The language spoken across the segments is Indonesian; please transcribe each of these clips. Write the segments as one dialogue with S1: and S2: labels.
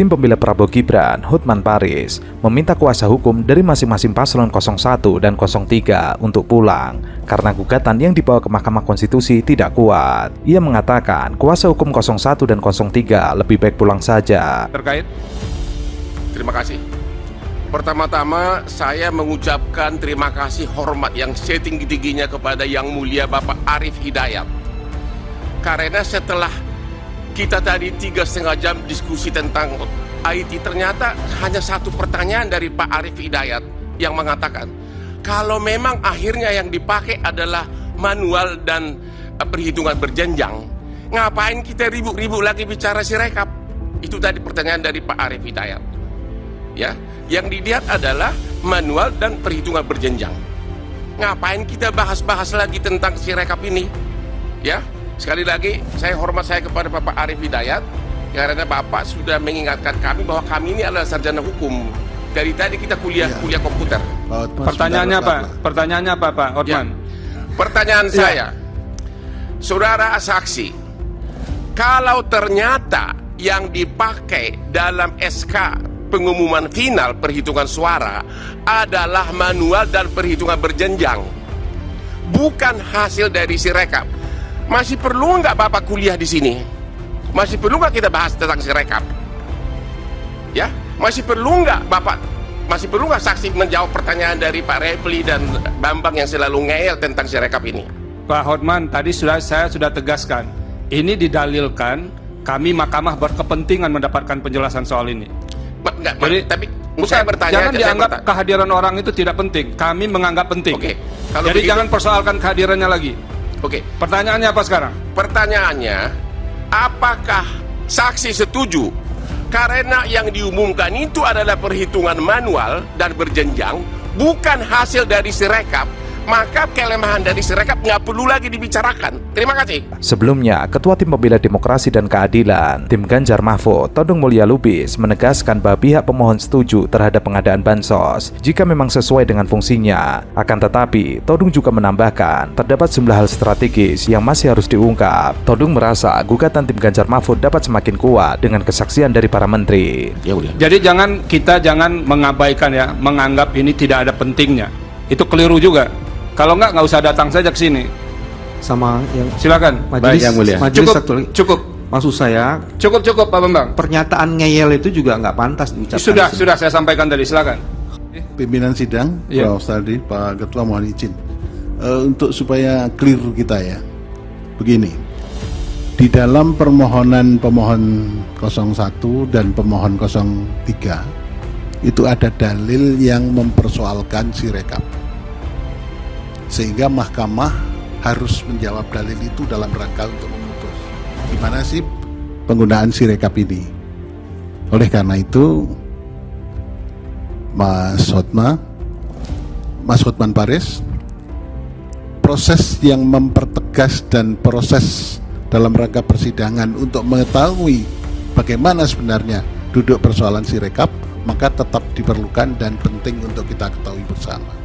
S1: tim pembela Prabowo Gibran, Hotman Paris, meminta kuasa hukum dari masing-masing paslon 01 dan 03 untuk pulang karena gugatan yang dibawa ke Mahkamah Konstitusi tidak kuat. Ia mengatakan kuasa hukum 01 dan 03 lebih baik pulang saja.
S2: Terkait?
S3: Terima kasih. Pertama-tama saya mengucapkan terima kasih hormat yang setinggi-tingginya kepada Yang Mulia Bapak Arief Hidayat. Karena setelah kita tadi 3,5 jam diskusi tentang IT, ternyata hanya satu pertanyaan dari Pak Arief Hidayat yang mengatakan, kalau memang akhirnya yang dipakai adalah manual dan perhitungan berjenjang, ngapain kita ribut-ribut lagi bicara Sirekap? Itu tadi pertanyaan dari Pak Arief Hidayat. Ya, yang dilihat adalah manual dan perhitungan berjenjang. Ngapain kita bahas-bahas lagi tentang Sirekap ini? Ya, sekali lagi saya hormat saya kepada Bapak Arief Hidayat karena Bapak sudah mengingatkan kami bahwa kami ini adalah sarjana hukum. Dari tadi kita kuliah komputer.
S2: Pertanyaannya apa Pak Hotman?
S3: Ya. Pertanyaan saya, saudara saksi, kalau ternyata yang dipakai dalam SK pengumuman final perhitungan suara adalah manual dan perhitungan berjenjang, bukan hasil dari Sirekap, masih perlu nggak Bapak kuliah di sini? Masih perlu nggak kita bahas tentang Sirekap? Ya, masih perlu nggak saksi menjawab pertanyaan dari Pak Repli dan Bambang yang selalu ngeyel tentang Sirekap ini?
S2: Pak Hotman, tadi saya sudah tegaskan, ini didalilkan kami mahkamah berkepentingan mendapatkan penjelasan soal ini.
S3: Tapi saya bertanya,
S2: jangan dianggap kehadiran orang itu tidak penting. Kami menganggap penting.
S3: Oke.
S2: Jadi jangan persoalkan kehadirannya lagi.
S3: Oke.
S2: Pertanyaannya apa sekarang?
S3: Pertanyaannya, apakah saksi setuju karena yang diumumkan itu adalah perhitungan manual dan berjenjang, bukan hasil dari Sirekap, maka kelemahan dari Sirekap nggak perlu lagi dibicarakan. Terima kasih.
S1: Sebelumnya, Ketua Tim Pembela Demokrasi dan Keadilan, Tim Ganjar Mahfud, Todung Mulya Lubis, menegaskan bahwa pihak pemohon setuju terhadap pengadaan bansos jika memang sesuai dengan fungsinya. Akan tetapi, Todung juga menambahkan, terdapat sejumlah hal strategis yang masih harus diungkap. Todung merasa gugatan Tim Ganjar Mahfud dapat semakin kuat dengan kesaksian dari para menteri.
S2: Jadi kita jangan mengabaikan ya, menganggap ini tidak ada pentingnya. Itu keliru juga. Kalau nggak usah datang saja ke sini.
S4: Sama yang
S2: silakan.
S4: Majelis,
S2: yang mulia. Cukup.
S4: Maksud saya,
S2: cukup Pak Bambang.
S4: Pernyataan ngeyel itu juga nggak pantas diucapkan.
S2: Sudah saya sampaikan tadi. Silakan.
S5: Pimpinan sidang, Pak Ustadi, Pak Ketua, mohon izin untuk supaya clear kita ya. Begini, di dalam permohonan pemohon 01 dan pemohon 03 itu ada dalil yang mempersoalkan Sirekap, sehingga mahkamah harus menjawab dalil itu dalam rangka untuk memutus gimana sih penggunaan Sirekap ini. Oleh karena itu, Mas Hotman Paris, proses yang mempertegas dan proses dalam rangka persidangan untuk mengetahui bagaimana sebenarnya duduk persoalan Sirekap, maka tetap diperlukan dan penting untuk kita ketahui bersama.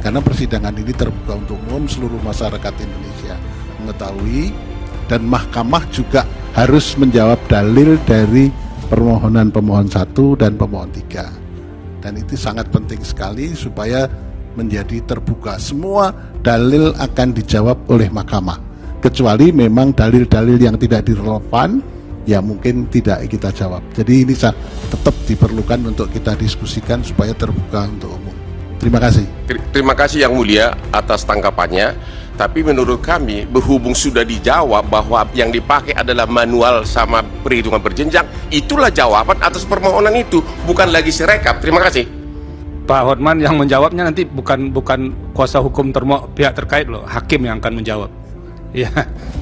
S5: Karena persidangan ini terbuka untuk umum, seluruh masyarakat Indonesia mengetahui, dan mahkamah juga harus menjawab dalil dari permohonan pemohon 1 dan pemohon 3. Dan itu sangat penting sekali supaya menjadi terbuka. Semua dalil akan dijawab oleh mahkamah. Kecuali memang dalil-dalil yang tidak relevan, ya mungkin tidak kita jawab. Jadi ini tetap diperlukan untuk kita diskusikan supaya terbuka untuk umum. Terima kasih.
S3: Terima kasih Yang Mulia atas tanggapannya. Tapi menurut kami, berhubung sudah dijawab bahwa yang dipakai adalah manual sama perhitungan berjenjang, itulah jawaban atas permohonan itu, bukan lagi Sirekap. Terima kasih.
S2: Pak Hotman, yang menjawabnya nanti bukan kuasa hukum pihak terkait loh, hakim yang akan menjawab. Ya,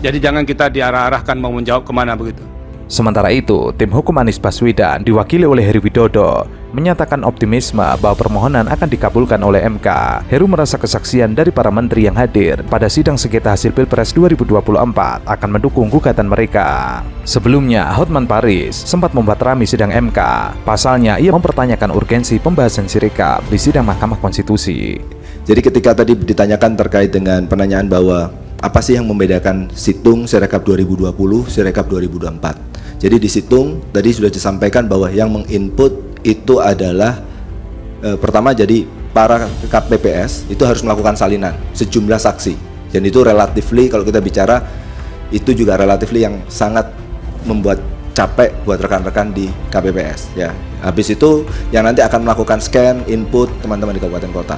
S2: jadi jangan kita diarah-arahkan mau menjawab kemana begitu.
S1: Sementara itu, tim hukum Anies Baswedan diwakili oleh Heru Widodo menyatakan optimisme bahwa permohonan akan dikabulkan oleh MK. Heru merasa kesaksian dari para menteri yang hadir pada sidang sengketa hasil Pilpres 2024 akan mendukung gugatan mereka. Sebelumnya, Hotman Paris sempat membuat ramai sidang MK. Pasalnya, ia mempertanyakan urgensi pembahasan Sirekap di sidang Mahkamah Konstitusi.
S6: Jadi ketika tadi ditanyakan terkait dengan penanyaan bahwa apa sih yang membedakan Situng Sirekap 2020, Sirekap 2024? Jadi di situng tadi sudah disampaikan bahwa yang menginput itu adalah pertama, jadi para KPPS itu harus melakukan salinan sejumlah saksi, dan itu relatifly kalau kita bicara itu juga relatifly yang sangat membuat capek buat rekan-rekan di KPPS ya. Habis itu yang nanti akan melakukan scan input teman-teman di kabupaten kota.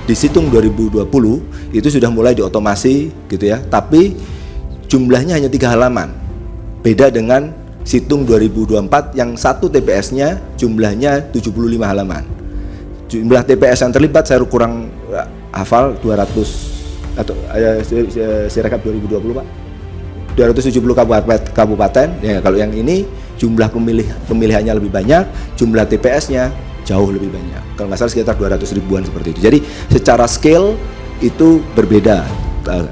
S6: Di situng 2020 itu sudah mulai diotomasi gitu ya, tapi jumlahnya hanya 3 halaman. Beda dengan situng 2024 yang satu TPS-nya jumlahnya 75 halaman. Jumlah TPS yang terlibat saya kurang hafal 200 atau Sirekap 2020 Pak. 270 kabupaten ya. Kalau yang ini jumlah pemilihannya lebih banyak, jumlah TPS-nya jauh lebih banyak. Kalau nggak salah sekitar 200 ribuan seperti itu. Jadi secara scale itu berbeda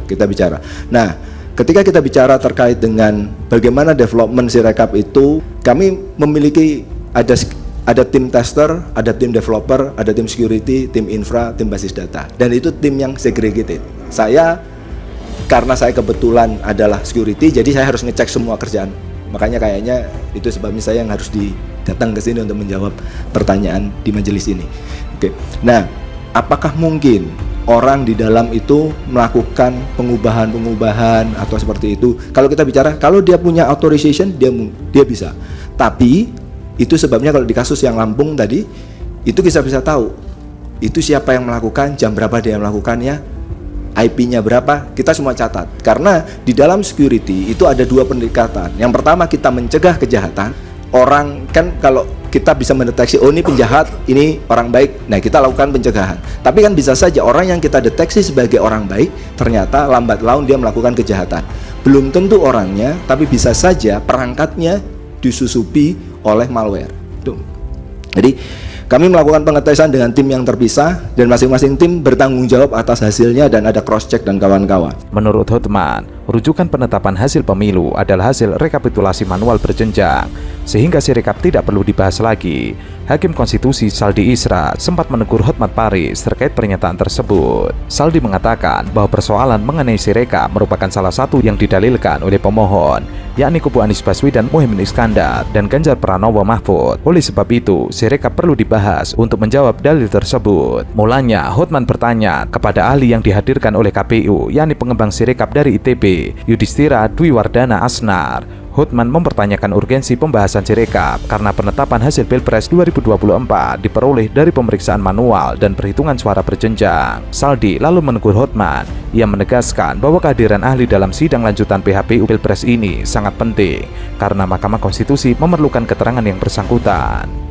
S6: kita bicara. Nah, ketika kita bicara terkait dengan bagaimana development Sirekap itu, kami memiliki ada tim tester, ada tim developer, ada tim security, tim infra, tim basis data, dan itu tim yang segregated. Karena saya kebetulan adalah security, jadi saya harus ngecek semua kerjaan. Makanya kayaknya itu sebabnya saya yang harus datang ke sini untuk menjawab pertanyaan di majelis ini. Oke. Nah, apakah mungkin orang di dalam itu melakukan pengubahan atau seperti itu? Kalau kita bicara, kalau dia punya authorization, dia bisa. Tapi itu sebabnya kalau di kasus yang Lampung tadi, itu kita bisa tahu itu siapa yang melakukan, jam berapa dia melakukannya, IP-nya berapa, kita semua catat. Karena di dalam security itu ada 2 pendekatan. Yang pertama, kita mencegah kejahatan. Orang kan kalau kita bisa mendeteksi, oh ini penjahat, ini orang baik, nah kita lakukan pencegahan. Tapi kan bisa saja orang yang kita deteksi sebagai orang baik, ternyata lambat laun dia melakukan kejahatan. Belum tentu orangnya, tapi bisa saja perangkatnya disusupi oleh malware. Tuh. Jadi kami melakukan pengetesan dengan tim yang terpisah, dan masing-masing tim bertanggung jawab atas hasilnya, dan ada cross check dan kawan-kawan.
S1: Menurut Hotman, rujukan penetapan hasil pemilu adalah hasil rekapitulasi manual berjenjang, sehingga Sirekap tidak perlu dibahas lagi. Hakim Konstitusi Saldi Isra sempat menegur Hotman Paris terkait pernyataan tersebut. Saldi mengatakan bahwa persoalan mengenai Sirekap merupakan salah satu yang didalilkan oleh pemohon, yakni kubu Anies Baswedan, Muhaimin Iskandar, dan Ganjar Pranowo Mahfud. Oleh sebab itu, Sirekap perlu dibahas untuk menjawab dalil tersebut. Mulanya, Hotman bertanya kepada ahli yang dihadirkan oleh KPU, yakni pengembang Sirekap dari ITB, Yudhistira Dwiwardana Asnar. Hotman mempertanyakan urgensi pembahasan Sirekap karena penetapan hasil Pilpres 2024 diperoleh dari pemeriksaan manual dan perhitungan suara berjenjang. Saldi lalu menegur Hotman. Ia menegaskan bahwa kehadiran ahli dalam sidang lanjutan PHPU Pilpres ini sangat penting karena Mahkamah Konstitusi memerlukan keterangan yang bersangkutan.